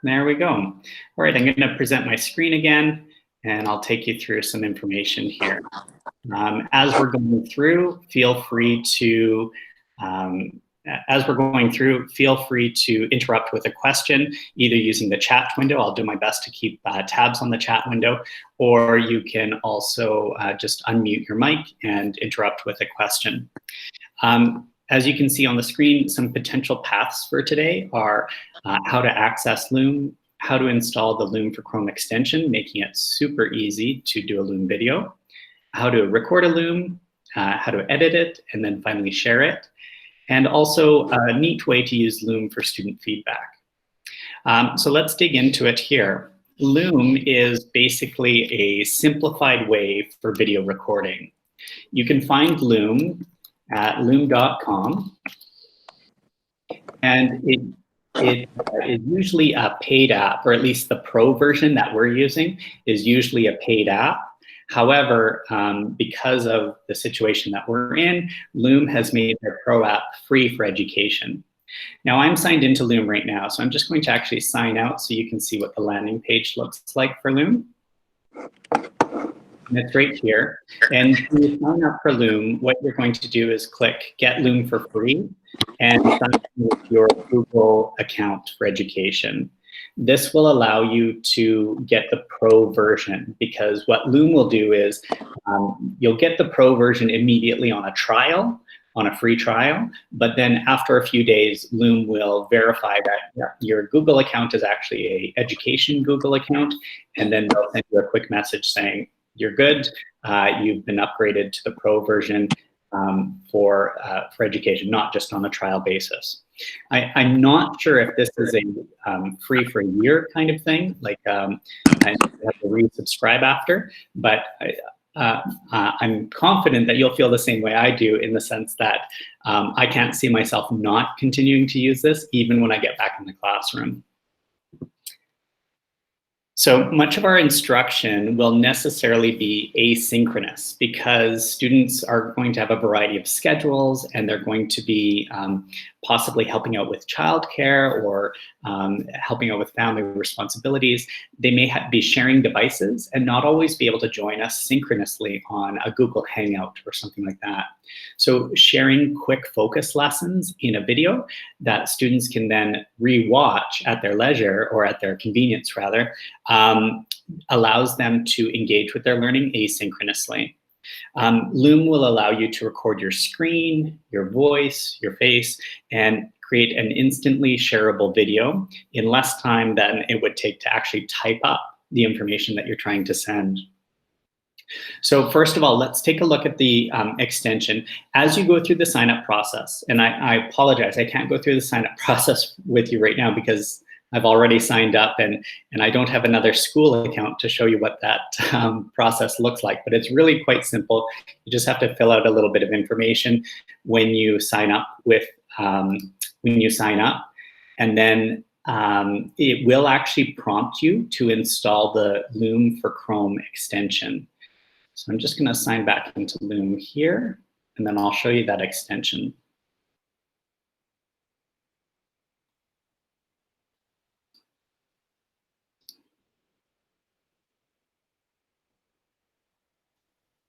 There we go. All right, I'm going to present my screen again, and I'll take you through some information here. As we're going through, feel free to interrupt with a question, either using the chat window. I'll do my best to keep tabs on the chat window, or you can also just unmute your mic and interrupt with a question. As you can see on the screen, some potential paths for today are how to access Loom, how to install the Loom for Chrome extension, making it super easy to do a Loom video, how to record a Loom, how to edit it, and then finally share it, and also a neat way to use Loom for student feedback. So let's dig into it here. Loom is basically a simplified way for video recording. You can find Loom at loom.com, and it is usually a paid app, or at least the pro version that we're using is usually a paid app. However, because of the situation that we're in, Loom has made their pro app free for education. Now I'm signed into Loom right now, so I'm just going to actually sign out so you can see what the landing page looks like for Loom. And it's right here. And when you sign up for Loom, what you're going to do is click Get Loom for Free and sign up with your Google account for education. This will allow you to get the pro version, because what Loom will do is you'll get the pro version immediately on a trial, on a free trial, but then after a few days, Loom will verify that your Google account is actually an education Google account, and then they'll send you a quick message saying, you're good, you've been upgraded to the pro version for education, not just on a trial basis. I'm not sure if this is a free for a year kind of thing, like I have to resubscribe after, but I'm confident that you'll feel the same way I do, in the sense that I can't see myself not continuing to use this even when I get back in the classroom. So much of our instruction will necessarily be asynchronous, because students are going to have a variety of schedules, and they're going to be possibly helping out with childcare or helping out with family responsibilities. They may be sharing devices and not always be able to join us synchronously on a Google Hangout or something like that. So sharing quick focus lessons in a video that students can then re-watch at their leisure, or at their convenience rather, allows them to engage with their learning asynchronously. Loom will allow you to record your screen, your voice, your face, and create an instantly shareable video in less time than it would take to actually type up the information that you're trying to send. So first of all, let's take a look at the extension. As you go through the sign-up process, and I apologize, I can't go through the sign-up process with you right now because I've already signed up, and I don't have another school account to show you what that process looks like, but it's really quite simple. You just have to fill out a little bit of information when you sign up and then it will actually prompt you to install the Loom for Chrome extension. So I'm just going to sign back into Loom here, and then I'll show you that extension.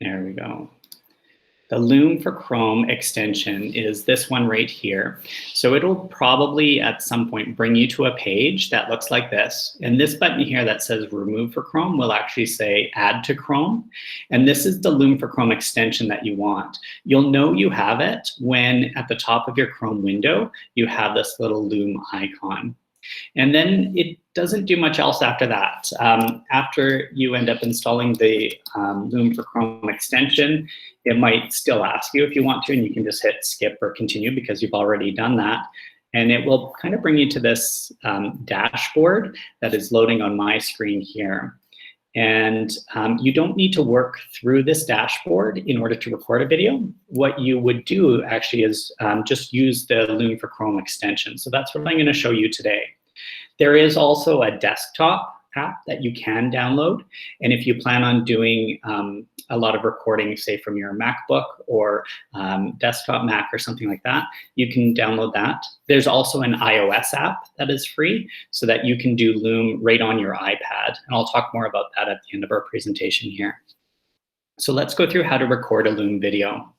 There we go. The Loom for Chrome extension is this one right here. So it'll probably at some point bring you to a page that looks like this. And this button here that says Remove for Chrome will actually say Add to Chrome. And this is the Loom for Chrome extension that you want. You'll know you have it when at the top of your Chrome window, you have this little Loom icon. And then it doesn't do much else after that. After you end up installing the Loom for Chrome extension, it might still ask you if you want to, and you can just hit skip or continue because you've already done that. And it will kind of bring you to this dashboard that is loading on my screen here. And you don't need to work through this dashboard in order to record a video. What you would do actually is just use the Loom for Chrome extension. So that's what I'm going to show you today. There is also a desktop app that you can download. And if you plan on doing a lot of recording, say from your MacBook or desktop Mac or something like that, you can download that. There's also an iOS app that is free so that you can do Loom right on your iPad. And I'll talk more about that at the end of our presentation here. So let's go through how to record a Loom video.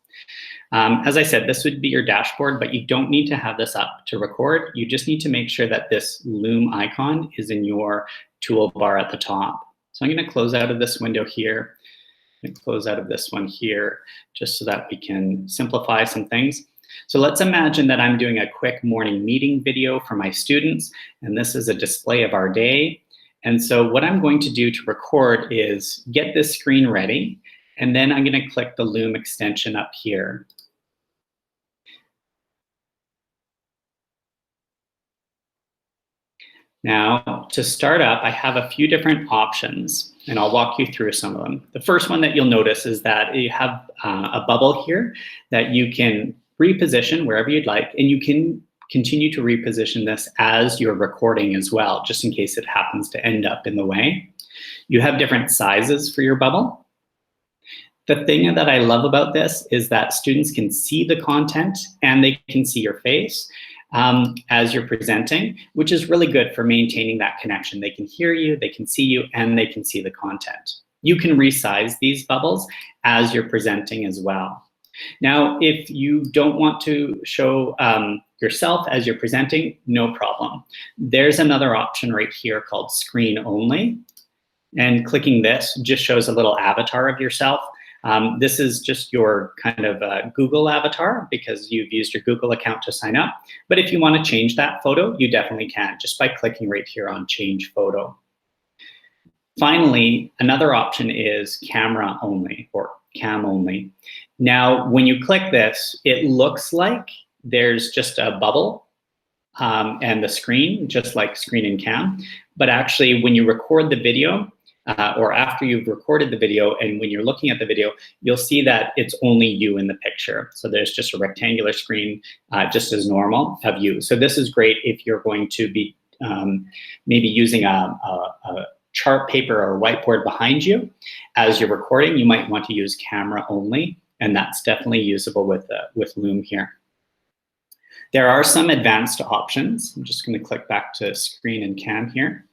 As I said, this would be your dashboard, but you don't need to have this up to record. You just need to make sure that this Loom icon is in your toolbar at the top. So I'm going to close out of this window here and close out of this one here, just so that we can simplify some things. So let's imagine that I'm doing a quick morning meeting video for my students, and this is a display of our day. And so what I'm going to do to record is get this screen ready, and then I'm going to click the Loom extension up here. Now, to start up, I have a few different options, and I'll walk you through some of them. The first one that you'll notice is that you have a bubble here that you can reposition wherever you'd like, and you can continue to reposition this as you're recording as well, just in case it happens to end up in the way. You have different sizes for your bubble. The thing that I love about this is that students can see the content and they can see your face as you're presenting, which is really good for maintaining that connection. They can hear you, they can see you, and they can see the content. You can resize these bubbles as you're presenting as well. Now, if you don't want to show yourself as you're presenting, no problem. There's another option right here called Screen Only. And clicking this just shows a little avatar of yourself. This is just your kind of Google avatar because you've used your Google account to sign up. But if you want to change that photo, you definitely can just by clicking right here on Change Photo. Finally, another option is Camera Only or Cam Only. Now, when you click this, it looks like there's just a bubble and the screen, just like Screen and Cam. But actually, when you record the video, or after you've recorded the video and when you're looking at the video, you'll see that it's only you in the picture. So there's just a rectangular screen, just as normal of you. So this is great if you're going to be maybe using a chart paper or whiteboard behind you. As you're recording, you might want to use Camera Only, and that's definitely usable with Loom here. There are some advanced options. I'm just going to click back to Screen and Cam here.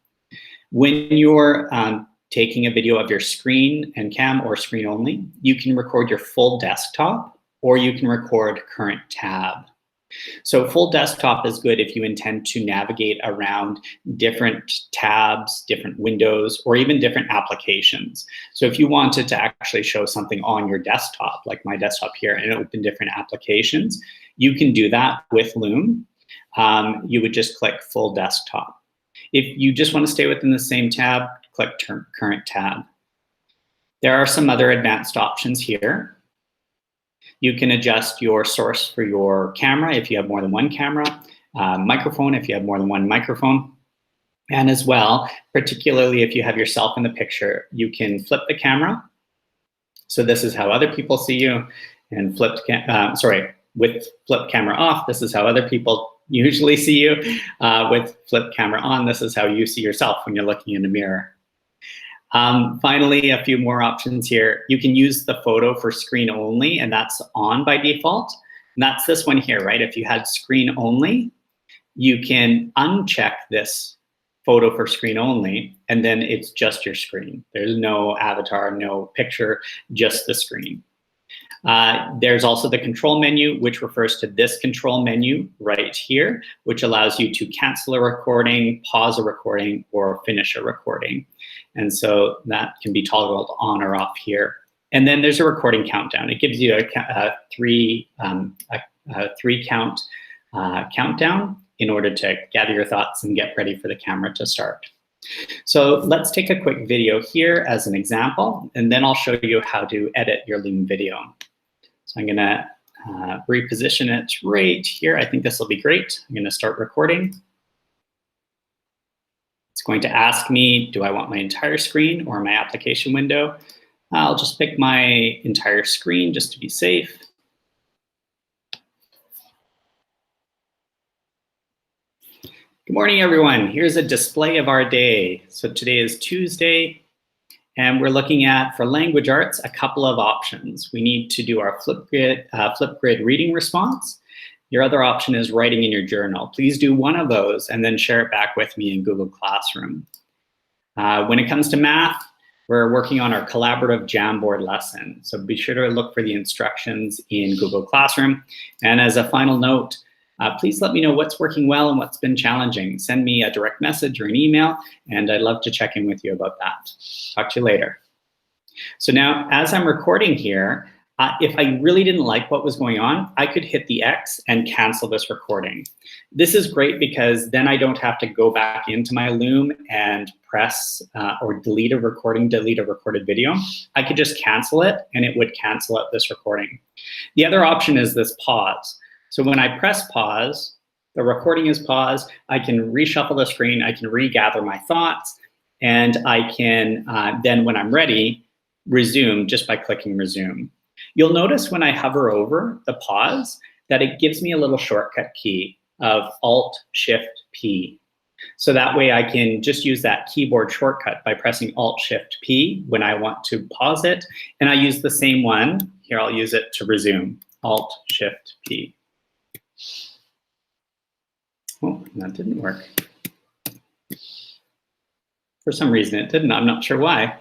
When you're taking a video of your screen and cam or screen only, you can record your full desktop or you can record current tab. So full desktop is good if you intend to navigate around different tabs, different windows, or even different applications. So if you wanted to actually show something on your desktop, like my desktop here, and open different applications, you can do that with Loom. You would just click full desktop. If you just want to stay within the same tab, click current tab. There are some other advanced options here. You can adjust your source for your camera if you have more than one camera, microphone if you have more than one microphone, and as well, particularly if you have yourself in the picture, you can flip the camera. So this is how other people see you, and with flip camera off, this is how other people usually see you. With flip camera on, this is how you see yourself when you're looking in the mirror. Finally, a few more options here. You can use the photo for screen only, and that's on by default. And that's this one here, right? If you had screen only, you can uncheck this photo for screen only, and then it's just your screen. There's no avatar, no picture, just the screen. There's also the control menu, which refers to this control menu right here, which allows you to cancel a recording, pause a recording, or finish a recording. And so that can be toggled on or off here. And then there's a recording countdown. It gives you a three count countdown in order to gather your thoughts and get ready for the camera to start. So let's take a quick video here as an example, and then I'll show you how to edit your Loom video. So I'm gonna reposition it right here. I think this will be great. I'm gonna start recording. It's going to ask me, do I want my entire screen or my application window? I'll just pick my entire screen just to be safe. Good morning, everyone. Here's a display of our day. So today is Tuesday, and we're looking at, for language arts, a couple of options. We need to do our Flipgrid reading response. Your other option is writing in your journal. Please do one of those and then share it back with me in Google Classroom. When it comes to math, we're working on our collaborative Jamboard lesson. So be sure to look for the instructions in Google Classroom. And as a final note, please let me know what's working well and what's been challenging. Send me a direct message or an email, and I'd love to check in with you about that. Talk to you later. So now, as I'm recording here, if I really didn't like what was going on, I could hit the X and cancel this recording. This is great because then I don't have to go back into my Loom and press or delete a recorded video. I could just cancel it and it would cancel out this recording. The other option is this pause. So when I press pause, the recording is paused, I can reshuffle the screen, I can regather my thoughts, and I can then, when I'm ready, resume just by clicking resume. You'll notice when I hover over the pause that it gives me a little shortcut key of Alt-Shift-P. So that way I can just use that keyboard shortcut by pressing Alt-Shift-P when I want to pause it. And I use the same one. Here, I'll use it to resume, Alt-Shift-P. Oh, that didn't work. For some reason it didn't, I'm not sure why.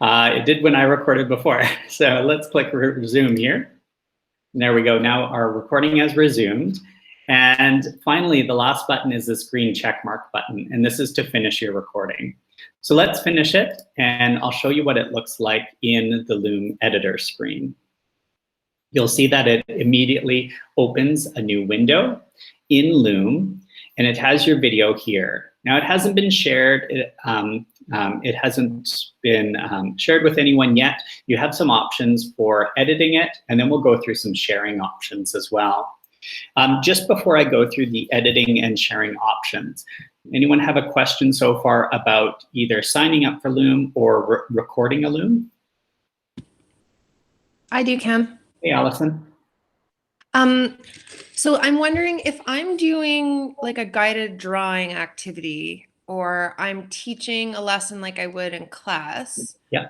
It did when I recorded before. So let's click resume here. And there we go, now our recording has resumed. And finally, the last button is this green check mark button, and this is to finish your recording. So let's finish it, and I'll show you what it looks like in the Loom editor screen. You'll see that it immediately opens a new window in Loom, and it has your video here. Now, it hasn't been shared. It hasn't been shared with anyone yet. You have some options for editing it, and then we'll go through some sharing options as well. Just before I go through the editing and sharing options, anyone have a question so far about either signing up for Loom or recording a Loom? I do, Cam. Hey, Allison. So I'm wondering if I'm doing like a guided drawing activity or I'm teaching a lesson like I would in class. Yeah.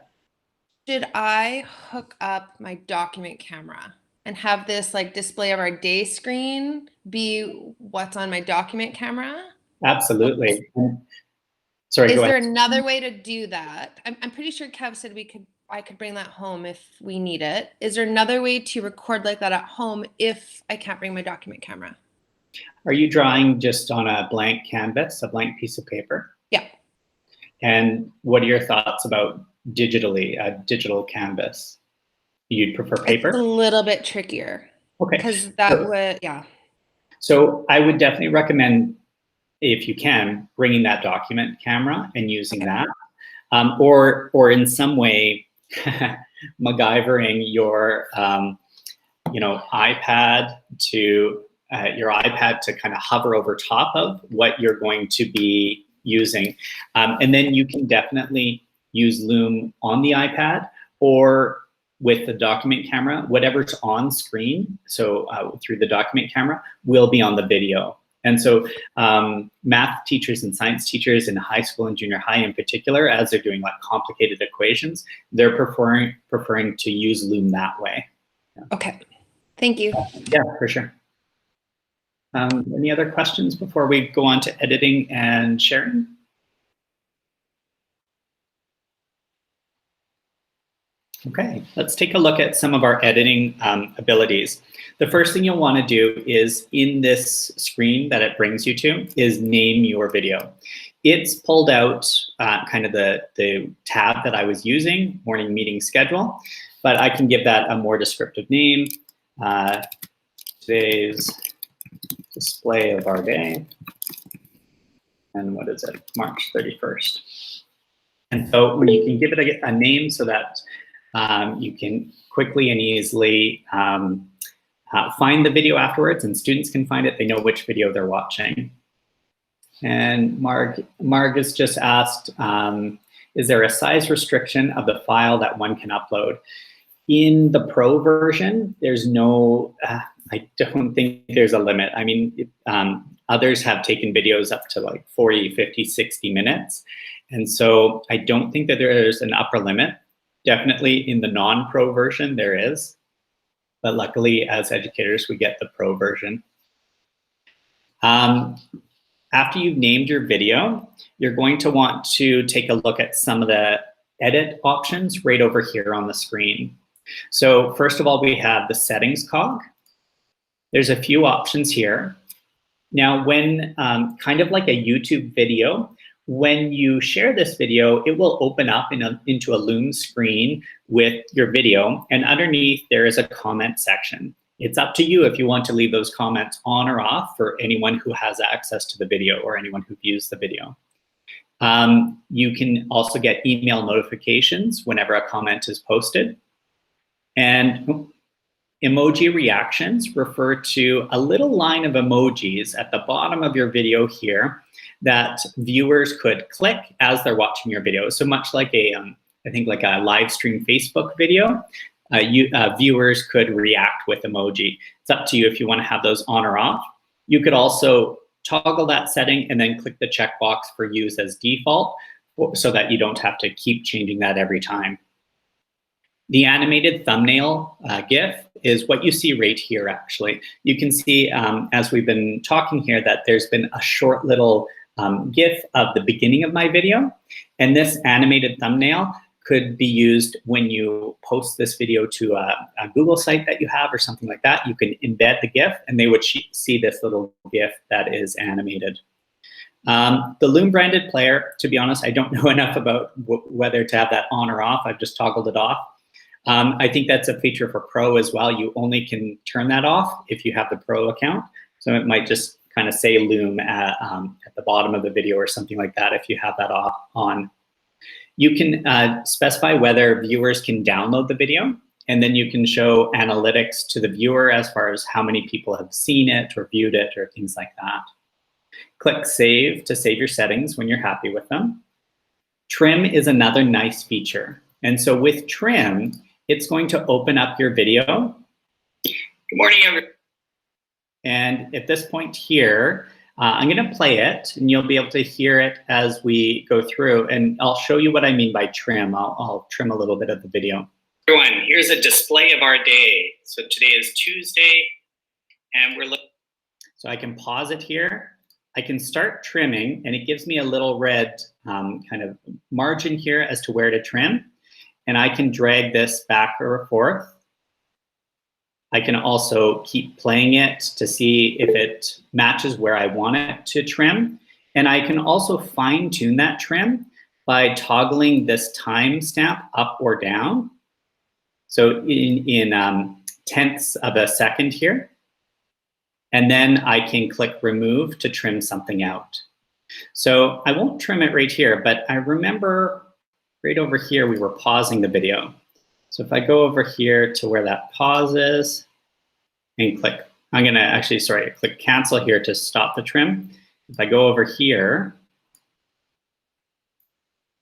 Should I hook up my document camera and have this like display of our day screen be what's on my document camera? Absolutely. Sorry, Is go there ahead. another way to do that? I'm pretty sure Kev said I could bring that home if we need it. Is there another way to record like that at home if I can't bring my document camera? Are you drawing just on a blank canvas, a blank piece of paper? Yeah. And what are your thoughts about digitally, a digital canvas? You'd prefer paper? It's a little bit trickier. Okay. Because that would, yeah. So I would definitely recommend, if you can, bringing that document camera and using that, or in some way MacGyvering your iPad to kind of hover over top of what you're going to be using, and then you can definitely use Loom on the iPad or with the document camera. Whatever's on screen, so through the document camera, will be on the video. And so math teachers and science teachers in high school and junior high in particular, as they're doing like complicated equations, they're preferring to use Loom that way. Yeah. Okay, thank you. Yeah, for sure. Any other questions before we go on to editing and sharing? Okay, let's take a look at some of our editing abilities. The first thing you'll want to do is, in this screen that it brings you to, is name your video. It's pulled out kind of the tab that I was using, morning meeting schedule, but I can give that a more descriptive name. Today's display of our day. And what is it? March 31st. And so when you can give it a name so that you can quickly and easily find the video afterwards, and students can find it. They know which video they're watching. And Marg has just asked, is there a size restriction of the file that one can upload? In the Pro version, there's no, I don't think there's a limit. I mean, Others have taken videos up to like 40, 50, 60 minutes. And so I don't think that there's an upper limit. Definitely in the non-pro version, there is. But luckily, as educators, we get the pro version. After you've named your video, you're going to want to take a look at some of the edit options right over here on the screen. So first of all, we have the settings cog. There's a few options here. Now, when kind of like a YouTube video, when you share this video, it will open up into a Loom screen with your video, and underneath there is a comment section. It's up to you if you want to leave those comments on or off for anyone who has access to the video or anyone who views the video. You can also get email notifications whenever a comment is posted. And emoji reactions refer to a little line of emojis at the bottom of your video here that viewers could click as they're watching your video. So much like I think like a live stream Facebook video, viewers could react with emoji. It's up to you if you want to have those on or off. You could also toggle that setting and then click the checkbox for use as default so that you don't have to keep changing that every time. The animated thumbnail GIF is what you see right here, actually. You can see, as we've been talking here, that there's been a short little GIF of the beginning of my video. And this animated thumbnail could be used when you post this video to a Google site that you have or something like that. You can embed the GIF and they would see this little GIF that is animated. The Loom branded player, to be honest, I don't know enough about whether to have that on or off. I've just toggled it off. I think that's a feature for Pro as well. You only can turn that off if you have the Pro account. So it might just kind of say Loom at the bottom of the video or something like that if you have that on. You can specify whether viewers can download the video, and then you can show analytics to the viewer as far as how many people have seen it or viewed it or things like that. Click Save to save your settings when you're happy with them. Trim is another nice feature. And so with Trim, it's going to open up your video. Good morning, everyone. And at this point here, I'm going to play it, and you'll be able to hear it as we go through. And I'll show you what I mean by trim. I'll trim a little bit of the video. Everyone, here's a display of our day. So today is Tuesday, and we're looking. So I can pause it here. I can start trimming, and it gives me a little red kind of margin here as to where to trim. And I can drag this back or forth. I can also keep playing it to see if it matches where I want it to trim. And I can also fine tune that trim by toggling this timestamp up or down. So in tenths of a second here. And then I can click remove to trim something out. So I won't trim it right here, but I remember right over here, we were pausing the video. So if I go over here to where that pause is and click, I'm gonna actually, sorry, click cancel here to stop the trim. If I go over here,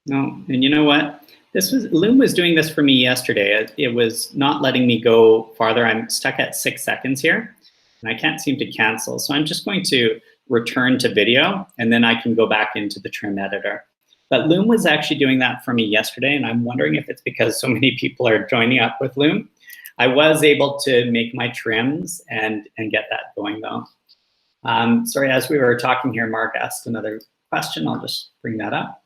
no, and you know what? Loom was doing this for me yesterday. It was not letting me go farther. I'm stuck at 6 seconds here and I can't seem to cancel. So I'm just going to return to video and then I can go back into the trim editor. But Loom was actually doing that for me yesterday, and I'm wondering if it's because so many people are joining up with Loom. I was able to make my trims and get that going though. Sorry, as we were talking here, Mark asked another question. I'll just bring that up.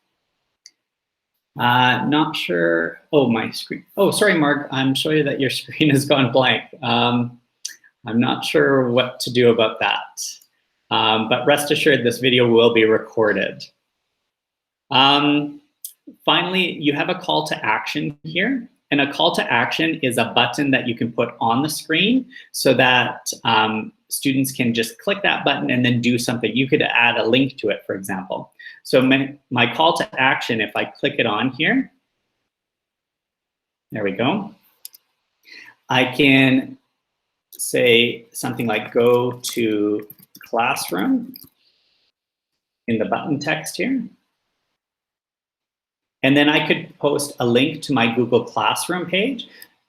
Not sure, oh, my screen. Oh, sorry, Mark, I'm showing you that your screen has gone blank. I'm not sure what to do about that. But rest assured, this video will be recorded. Finally, you have a call to action here, and a call to action is a button that you can put on the screen so that students can just click that button and then do something. You could add a link to it, for example. So my call to action, if I click it on here, there we go. I can say something like go to classroom in the button text here. And then I could post a link to my Google Classroom page.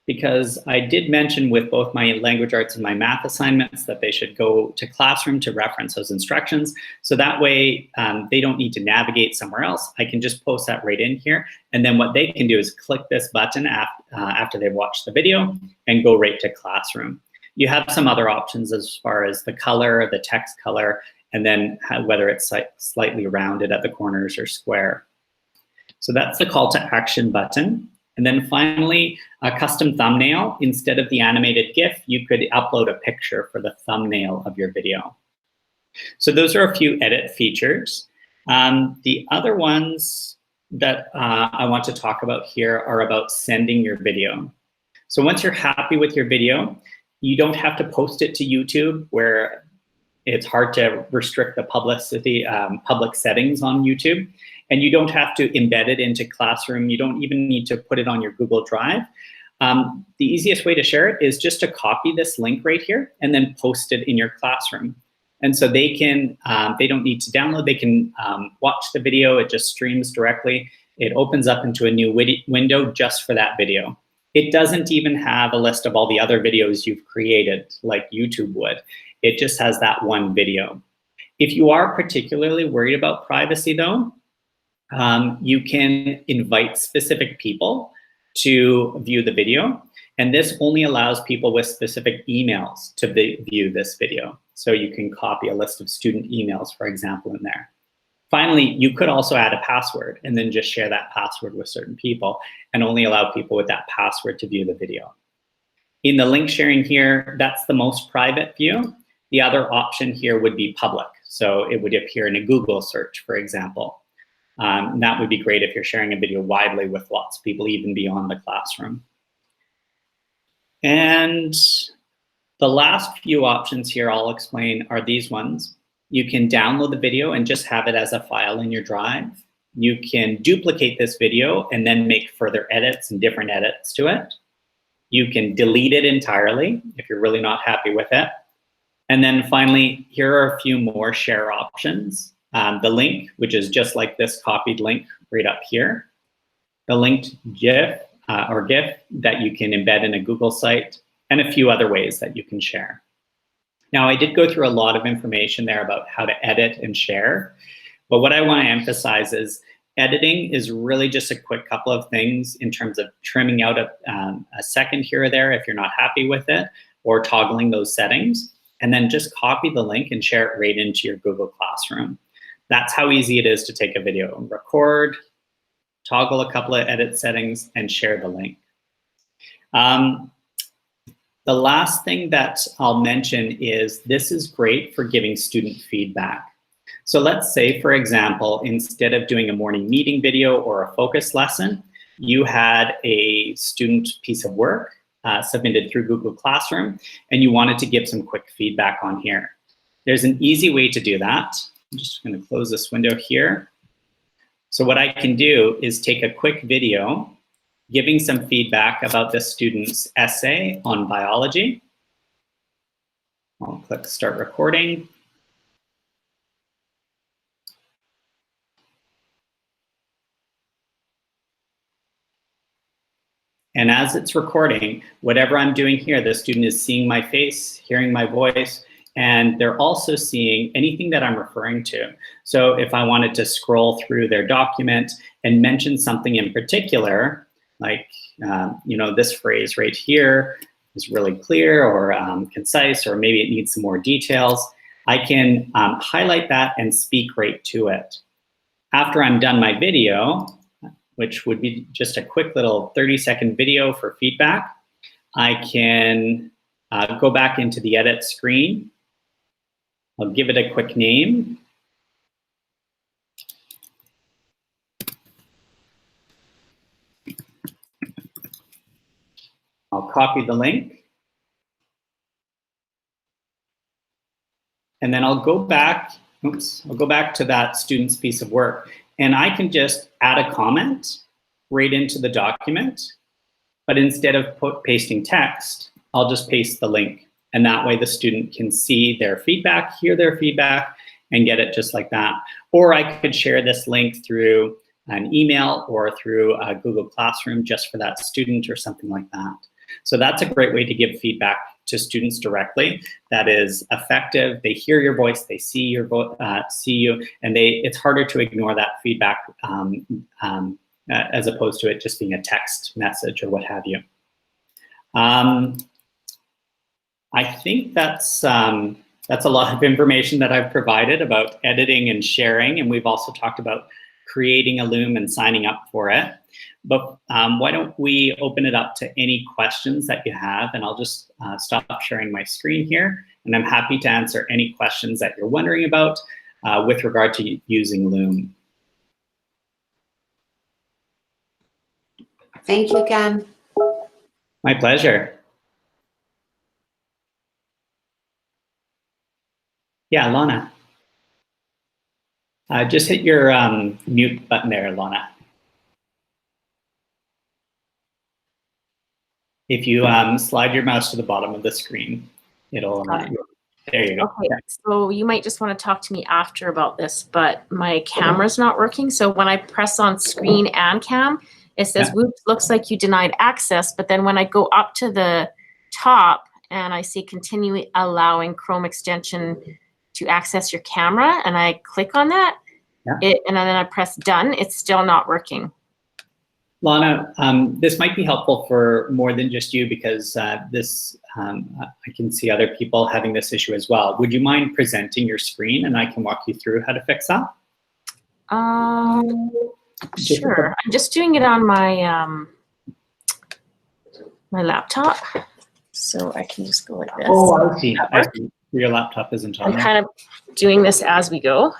because I did mention with both my language arts and my math assignments that they should go to Classroom to reference those instructions. So that way they don't need to navigate somewhere else. I can just post that right in here. And then what they can do is click this button after they've watched the video and go right to Classroom. You have some other options as far as the color, the text color, and then whether it's slightly rounded at the corners or square. So that's the call to action button. And then finally, a custom thumbnail. Instead of the animated GIF, you could upload a picture for the thumbnail of your video. So those are a few edit features. The other ones that I want to talk about here are about sending your video. So once you're happy with your video, you don't have to post it to YouTube, where it's hard to restrict the public settings on YouTube. And you don't have to embed it into Classroom. You don't even need to put it on your Google Drive. The easiest way to share it is just to copy this link right here and then post it in your classroom. And so they don't need to download, they can watch the video, it just streams directly. It opens up into a new window just for that video. It doesn't even have a list of all the other videos you've created like YouTube would. It just has that one video. If you are particularly worried about privacy though, you can invite specific people to view the video. And this only allows people with specific emails to view this video. So you can copy a list of student emails, for example, in there. Finally, you could also add a password and then just share that password with certain people and only allow people with that password to view the video. In the link sharing here, that's the most private view. The other option here would be public. So it would appear in a Google search, for example. That would be great if you're sharing a video widely with lots of people, even beyond the classroom. And the last few options here I'll explain are these ones. You can download the video and just have it as a file in your drive. You can duplicate this video and then make further edits and different edits to it. You can delete it entirely if you're really not happy with it. And then finally, here are a few more share options. The link, which is just like this copied link right up here. The linked GIF or GIF that you can embed in a Google site, and a few other ways that you can share. Now, I did go through a lot of information there about how to edit and share, but what I want to emphasize is editing is really just a quick couple of things in terms of trimming out a second here or there if you're not happy with it, or toggling those settings, and then just copy the link and share it right into your Google Classroom. That's how easy it is to take a video, record, toggle a couple of edit settings, and share the link. The last thing that I'll mention is this is great for giving student feedback. So let's say, for example, instead of doing a morning meeting video or a focus lesson, you had a student piece of work submitted through Google Classroom, and you wanted to give some quick feedback on here. There's an easy way to do that. I'm just going to close this window here. So what I can do is take a quick video giving some feedback about the student's essay on biology. I'll click start recording. And as it's recording, whatever I'm doing here, the student is seeing my face, hearing my voice, and they're also seeing anything that I'm referring to. So if I wanted to scroll through their document and mention something in particular, like this phrase right here is really clear or concise, or maybe it needs some more details, I can highlight that and speak right to it. After I'm done my video, which would be just a quick little 30-second video for feedback, I can go back into the edit screen. I'll give it a quick name. I'll copy the link. And then I'll go back to that student's piece of work. And I can just add a comment right into the document. But instead of pasting text, I'll just paste the link. And that way the student can see their feedback, hear their feedback, and get it just like that. Or I could share this link through an email or through a Google Classroom just for that student or something like that. So that's a great way to give feedback to students directly. That is effective. They hear your voice, they see you, and it's harder to ignore that feedback as opposed to it just being a text message or what have you. I think that's a lot of information that I've provided about editing and sharing, and we've also talked about creating a Loom and signing up for it. But why don't we open it up to any questions that you have, and I'll just stop sharing my screen here, and I'm happy to answer any questions that you're wondering about with regard to using Loom. Thank you, Cam. My pleasure. Yeah, Lana. Just hit your mute button there, Lana. If you slide your mouse to the bottom of the screen, it'll, there you go. Okay, so you might just want to talk to me after about this, but my camera's not working. So when I press on screen and cam, it says, whoops, looks like you denied access. But then when I go up to the top and I see continue allowing Chrome extension to access your camera, and I click on that, and then I press done, it's still not working. Lana, this might be helpful for more than just you, because I can see other people having this issue as well. Would you mind presenting your screen and I can walk you through how to fix that? Sure. I'm just doing it on my my laptop, so I can just go like this. Oh, I see. I see. Your laptop isn't on. I'm kind of doing this as we go.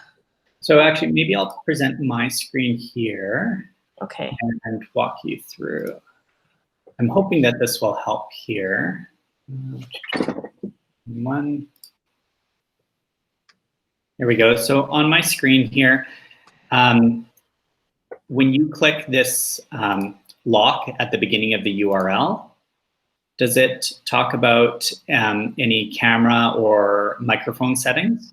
So actually, maybe I'll present my screen here. Okay. And walk you through. I'm hoping that this will help here. One. There we go. So on my screen here, when you click this lock at the beginning of the URL, does it talk about any camera or microphone settings?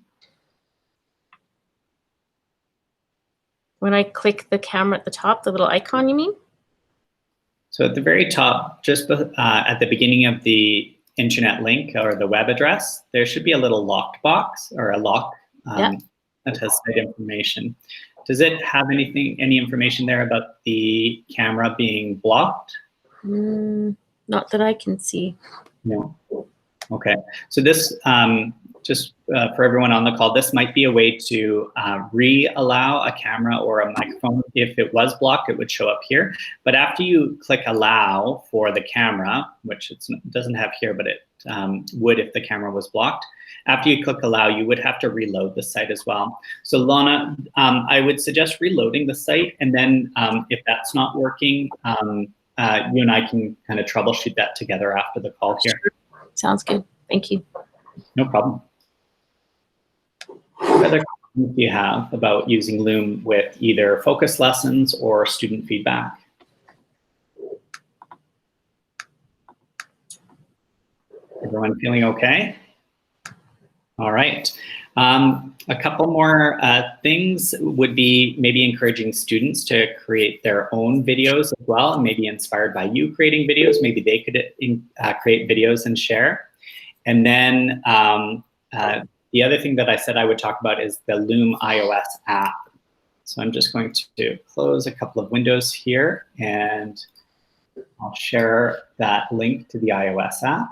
When I click the camera at the top, the little icon, you mean? So at the very top, just at the beginning of the internet link or the web address, there should be a little locked box or a lock that has site information. Does it have any information there about the camera being blocked? Not that I can see. No. Okay. So this, just for everyone on the call, this might be a way to re-allow a camera or a microphone. If it was blocked, it would show up here. But after you click allow for the camera, which it doesn't have here, but it would if the camera was blocked, after you click allow, you would have to reload the site as well. So Lana, I would suggest reloading the site, and then if that's not working, you and I can kind of troubleshoot that together after the call here. Sounds good. Thank you. No problem. What other questions do you have about using Loom with either focus lessons or student feedback? Everyone feeling okay? All right. A couple more things would be maybe encouraging students to create their own videos as well, and maybe inspired by you creating videos. Maybe they could create videos and share. And then the other thing that I said I would talk about is the Loom iOS app. So I'm just going to close a couple of windows here, and I'll share that link to the iOS app.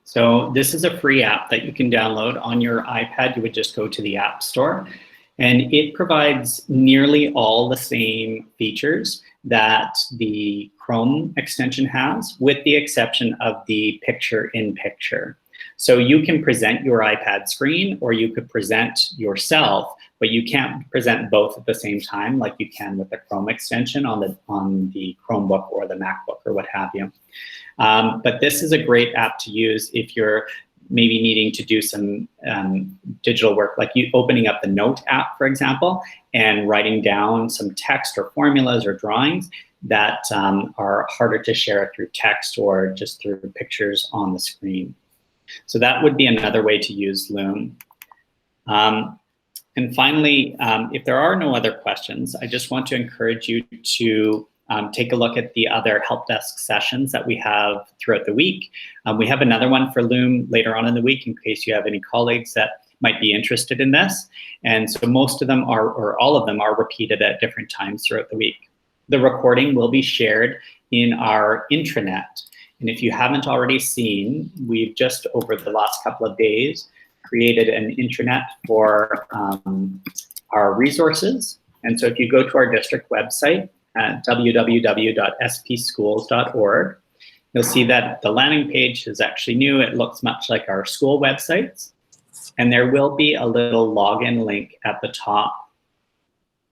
So this is a free app that you can download on your iPad. You would just go to the App Store, and it provides nearly all the same features that the Chrome extension has, with the exception of the picture-in-picture. So you can present your iPad screen, or you could present yourself, but you can't present both at the same time like you can with the Chrome extension on the Chromebook or the MacBook or what have you. But this is a great app to use if you're maybe needing to do some digital work, like you opening up the Note app, for example, and writing down some text or formulas or drawings that are harder to share through text or just through pictures on the screen. So that would be another way to use Loom. And finally, if there are no other questions, I just want to encourage you to take a look at the other help desk sessions that we have throughout the week. We have another one for Loom later on in the week in case you have any colleagues that might be interested in this. And so most of them are, or all of them are repeated at different times throughout the week. The recording will be shared in our intranet. And if you haven't already seen, we've just over the last couple of days created an intranet for our resources. And so if you go to our district website at www.spschools.org, you'll see that the landing page is actually new. It looks much like our school websites. And there will be a little login link at the top,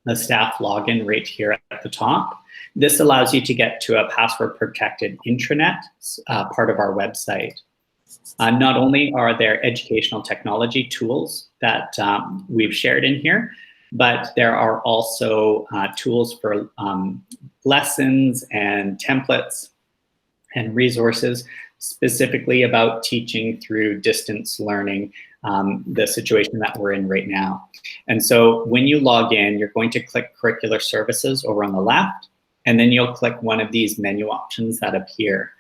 the staff login right here at the top. This allows you to get to a password protected intranet, part of our website. Not only are there educational technology tools that we've shared in here, but there are also tools for lessons and templates and resources specifically about teaching through distance learning, the situation that we're in right now. And so when you log in, you're going to click Curricular Services over on the left, and then you'll click one of these menu options that appear.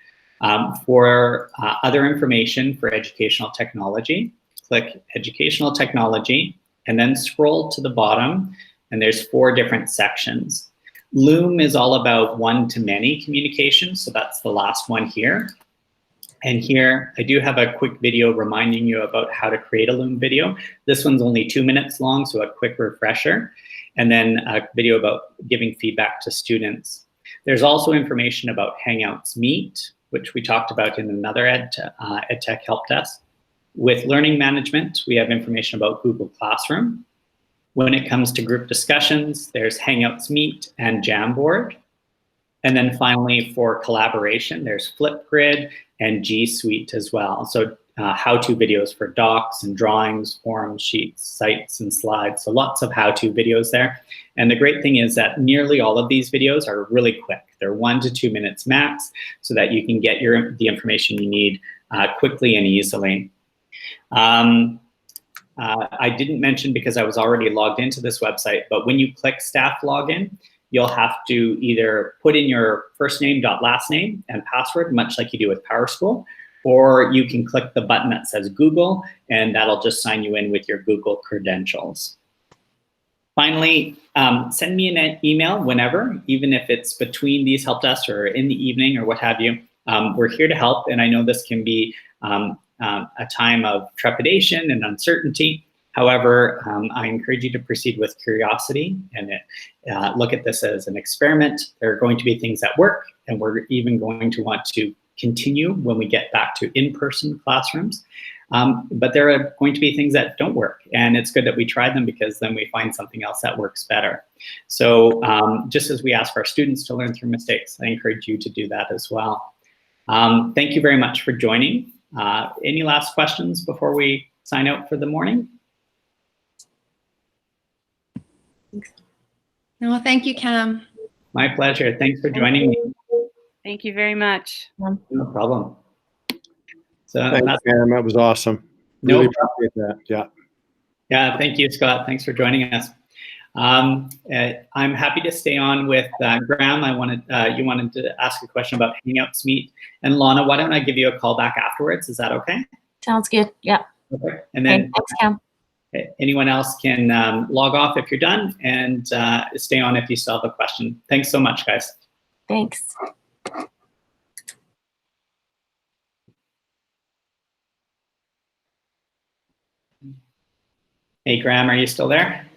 For other information for educational technology, click Educational Technology, and then scroll to the bottom, and there's 4 different sections. Loom is all about one-to-many communication, so that's the last one here. And here, I do have a quick video reminding you about how to create a Loom video. This one's only 2 minutes long, so a quick refresher. And then a video about giving feedback to students. There's also information about Hangouts Meet, which we talked about in another EdTech help desk. With learning management, we have information about Google Classroom. When it comes to group discussions, there's Hangouts Meet and Jamboard. And then finally, for collaboration, there's Flipgrid and G Suite as well. So how-to videos for docs and drawings, forms, sheets, sites, and slides. So lots of how-to videos there. And the great thing is that nearly all of these videos are really quick. They're 1 to 2 minutes max, so that you can get the information you need quickly and easily. I didn't mention because I was already logged into this website, but when you click staff login, you'll have to either put in your first name dot last name and password, much like you do with PowerSchool, or you can click the button that says Google, and that'll just sign you in with your Google credentials. Finally, send me an email whenever, even if it's between these help desks or in the evening or what have you. We're here to help, and I know this can be a time of trepidation and uncertainty. However, I encourage you to proceed with curiosity and look at this as an experiment. There are going to be things that work, and we're even going to want to continue when we get back to in-person classrooms. But there are going to be things that don't work, and it's good that we try them because then we find something else that works better. So just as we ask our students to learn through mistakes, I encourage you to do that as well. Thank you very much for joining. Any last questions before we sign out for the morning? No, thank you, Cam. My pleasure. Thanks for joining me. Thank you very much. No problem. So Thanks, Cam. That was awesome. Really appreciate that. Yeah. Yeah, thank you, Scott. Thanks for joining us. I'm happy to stay on with Graham. You wanted to ask a question about Hangouts Meet. And Lana, why don't I give you a call back afterwards? Is that okay? Sounds good. Yeah. Okay. And then thanks, Cam. Anyone else can log off if you're done and stay on if you still have a question. Thanks so much, guys. Thanks. Hey, Graham, are you still there?